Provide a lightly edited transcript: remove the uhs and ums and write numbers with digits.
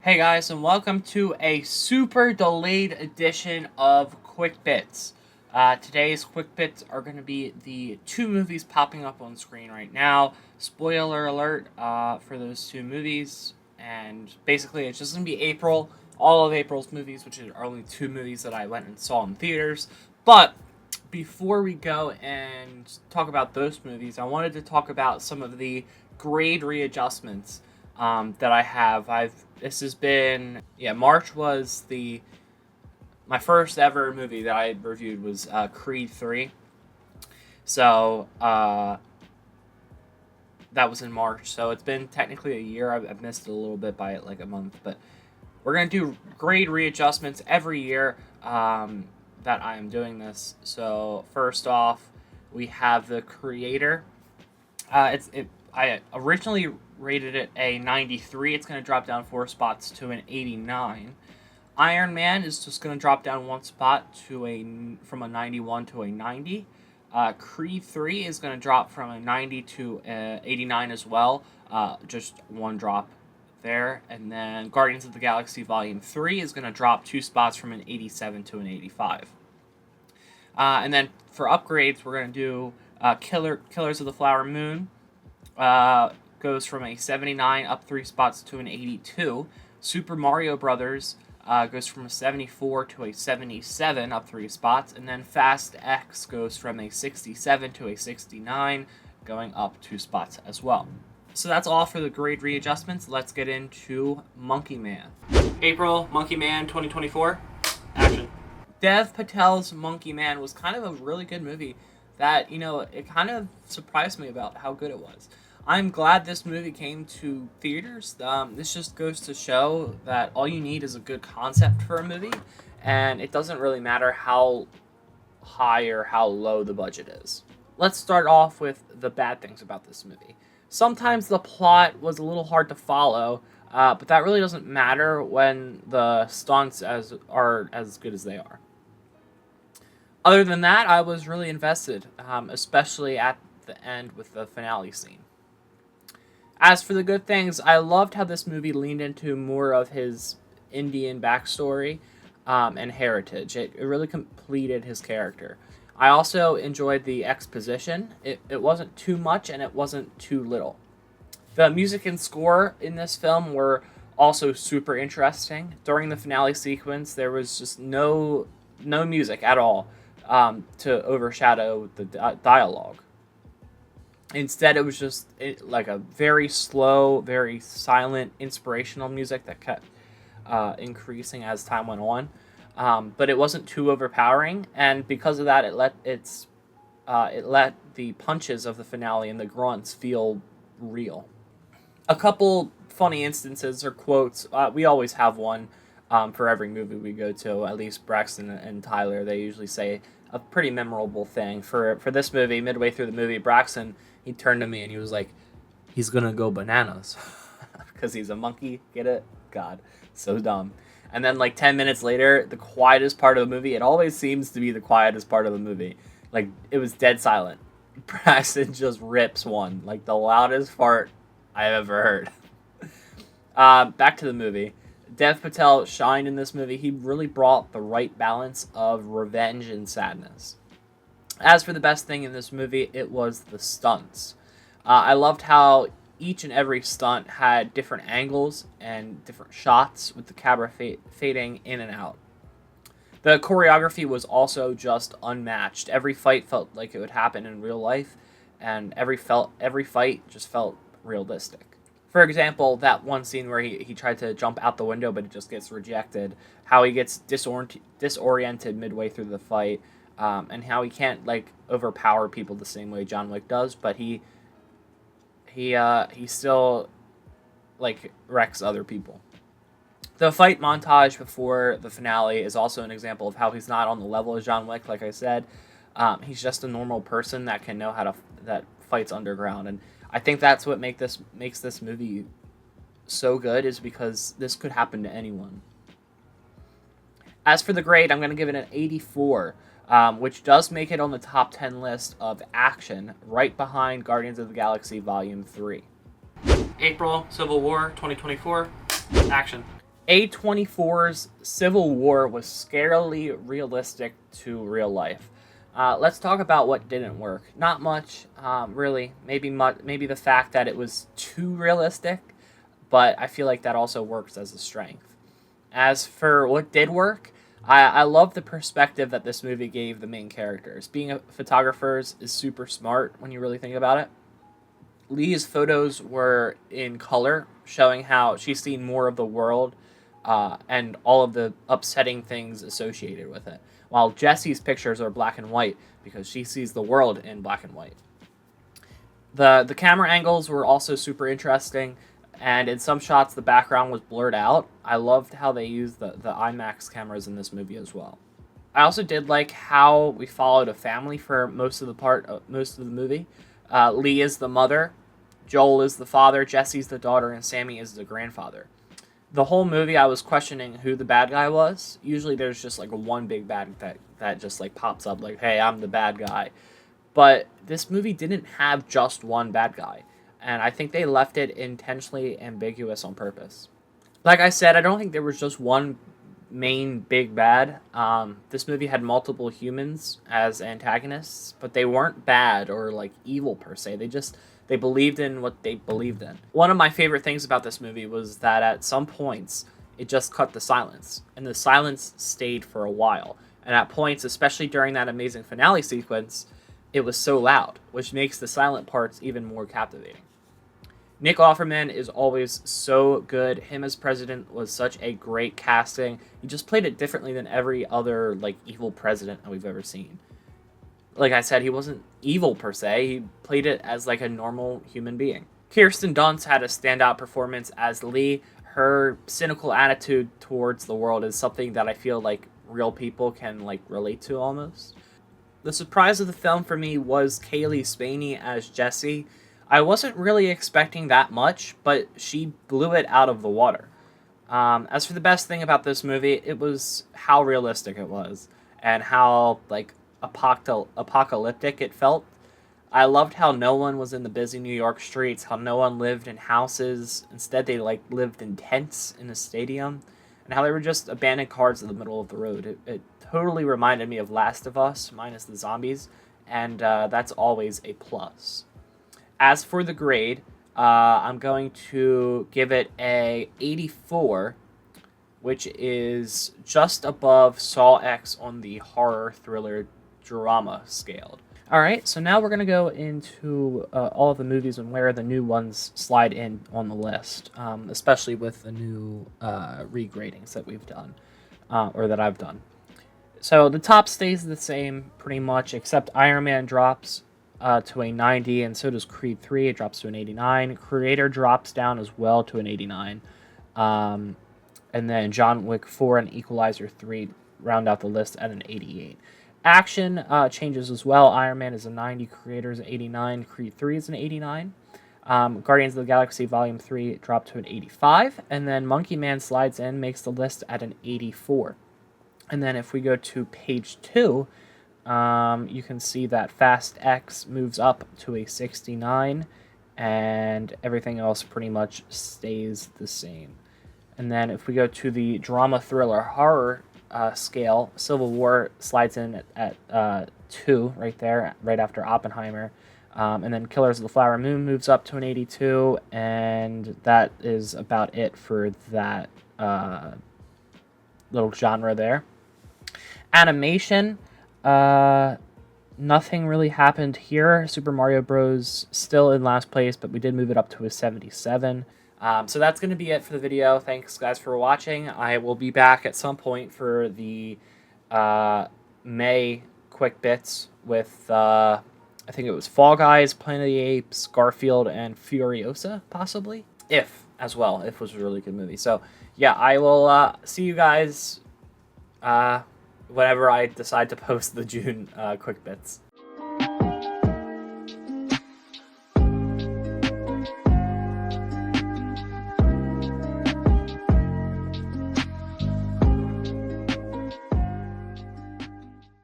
Hey guys, and welcome to a super delayed edition of Quick Bits. Today's Quick Bits are going to be the two movies popping up on screen right now. Spoiler alert for those two movies, and basically it's just going to be April, all of April's movies, which are only two movies that I went and saw in theaters. But before we go and talk about those movies, I wanted to talk about some of the grade readjustments that I have. This has been March was my first ever movie that I reviewed was Creed 3. So that was in March. So it's been technically a year. I've missed it a little bit by like a month, but we're gonna do grade readjustments every year that I am doing this. So first off, we have The Creator. I originally rated it a 93. It's going to drop down 4 spots to an 89. Iron Man is just going to drop down 1 spot from a 91 to a 90. Creed 3 is going to drop from a 90 to 89 as well. Just one drop there. And then Guardians of the Galaxy Volume 3 is going to drop 2 spots from an 87 to an 85. And then for upgrades, we're going to do Killers of the Flower Moon. Goes from a 79 up 3 spots to an 82. Super Mario Brothers goes from a 74 to a 77 up 3 spots. And then Fast X goes from a 67 to a 69, going up 2 spots as well. So that's all for the grade readjustments. Let's get into Monkey Man. April, Monkey Man 2024. Action. Dev Patel's Monkey Man was kind of a really good movie that, it kind of surprised me about how good it was. I'm glad this movie came to theaters. This just goes to show that all you need is a good concept for a movie, and it doesn't really matter how high or how low the budget is. Let's start off with the bad things about this movie. Sometimes the plot was a little hard to follow, but that really doesn't matter when the stunts are as good as they are. Other than that, I was really invested, especially at the end with the finale scene. As for the good things, I loved how this movie leaned into more of his Indian backstory and heritage. It really completed his character. I also enjoyed the exposition. It wasn't too much and it wasn't too little. The music and score in this film were also super interesting. During the finale sequence, there was just no music at all to overshadow the dialogue. Instead, it was just like a very slow, very silent, inspirational music that kept increasing as time went on. But it wasn't too overpowering, and because of that, it let the punches of the finale and the grunts feel real. A couple funny instances or quotes. We always have one for every movie we go to. At least Braxton and Tyler, they usually say a pretty memorable thing. For this movie, midway through the movie, Braxton, he turned to me and he was like, he's gonna go bananas. Because he's a monkey, get it? God, so dumb. And then like 10 minutes later, the quietest part of the movie, it always seems to be the quietest part of the movie. Like, it was dead silent. Braxton just rips one. Like, the loudest fart I've ever heard. Back to the movie. Dev Patel shined in this movie. He really brought the right balance of revenge and sadness. As for the best thing in this movie, it was the stunts. I loved how each and every stunt had different angles and different shots with the camera fading in and out. The choreography was also just unmatched. Every fight felt like it would happen in real life, and every fight just felt realistic. For example, that one scene where he tried to jump out the window, but it just gets rejected. How he gets disoriented midway through the fight, and how he can't like overpower people the same way John Wick does, but he still like wrecks other people. The fight montage before the finale is also an example of how he's not on the level of John Wick. Like I said, he's just a normal person that can know that fights underground, and I think that's what makes this movie so good, is because this could happen to anyone. As for the grade, I'm going to give it an 84, which does make it on the top 10 list of action, right behind Guardians of the Galaxy Volume 3. April, Civil War, 2024, action. A24's Civil War was scarily realistic to real life. Let's talk about what didn't work. Not much, really. Maybe the fact that it was too realistic, but I feel like that also works as a strength. As for what did work, I love the perspective that this movie gave the main characters. Being a photographers is super smart when you really think about it. Lee's photos were in color, showing how she's seen more of the world and all of the upsetting things associated with it. While Jesse's pictures are black and white because she sees the world in black and white. The camera angles were also super interesting, and in some shots the background was blurred out. I loved how they used the IMAX cameras in this movie as well. I also did like how we followed a family for most of the movie. Lee is the mother, Joel is the father, Jesse's the daughter, and Sammy is the grandfather. The whole movie I was questioning who the bad guy was. Usually there's just like one big bad that just like pops up like, hey, I'm the bad guy. But this movie didn't have just one bad guy, and I think they left it intentionally ambiguous on purpose. Like I said, I don't think there was just one main big bad. This movie had multiple humans as antagonists, but they weren't bad or like evil per se. They believed in what they believed in. One of my favorite things about this movie was that at some points it just cut the silence, and the silence stayed for a while. And at points, especially during that amazing finale sequence, it was so loud, which makes the silent parts even more captivating. Nick Offerman is always so good. Him as president was such a great casting. He just played it differently than every other like evil president that we've ever seen. Like I said, he wasn't evil per se. He played it as like a normal human being. Kirsten Dunst had a standout performance as Lee. Her cynical attitude towards the world is something that I feel like real people can like relate to almost. The surprise of the film for me was Kaylee Spaney as Jessie. I wasn't really expecting that much, but she blew it out of the water. As for the best thing about this movie, it was how realistic it was and how like apocalyptic it felt. I loved how no one was in the busy New York streets, how no one lived in houses. Instead, they like lived in tents in a stadium, and how they were just abandoned cars in the middle of the road. It totally reminded me of Last of Us, minus the zombies, and that's always a plus. As for the grade, I'm going to give it a 84, which is just above Saw X on the horror thriller drama scale. All right, so now we're going to go into all of the movies and where the new ones slide in on the list, especially with the new regradings that we've done, or that I've done. So the top stays the same pretty much, except Iron Man drops to a 90, and so does Creed 3. It drops to an 89. Creator drops down as well to an 89. And then John Wick 4 and Equalizer 3 round out the list at an 88. Action changes as well. Iron Man is a 90, Creator is an 89, Creed 3 is an 89. Guardians of the Galaxy Volume 3 dropped to an 85, and then Monkey Man slides in, makes the list at an 84. And then if we go to page 2, you can see that Fast X moves up to a 69, and everything else pretty much stays the same. And then if we go to the drama, thriller, horror scale, Civil War slides in at 2 right there, right after Oppenheimer. And then Killers of the Flower Moon moves up to an 82, and that is about it for that little genre there. Animation, nothing really happened here. Super Mario Bros. Still in last place, but we did move it up to a 77. So that's going to be it for the video. Thanks, guys, for watching. I will be back at some point for the May quick bits with, I think it was Fall Guys, Planet of the Apes, Garfield, and Furiosa, possibly. If, as well. If was a really good movie. So, yeah, I will see you guys whenever I decide to post the June quick bits.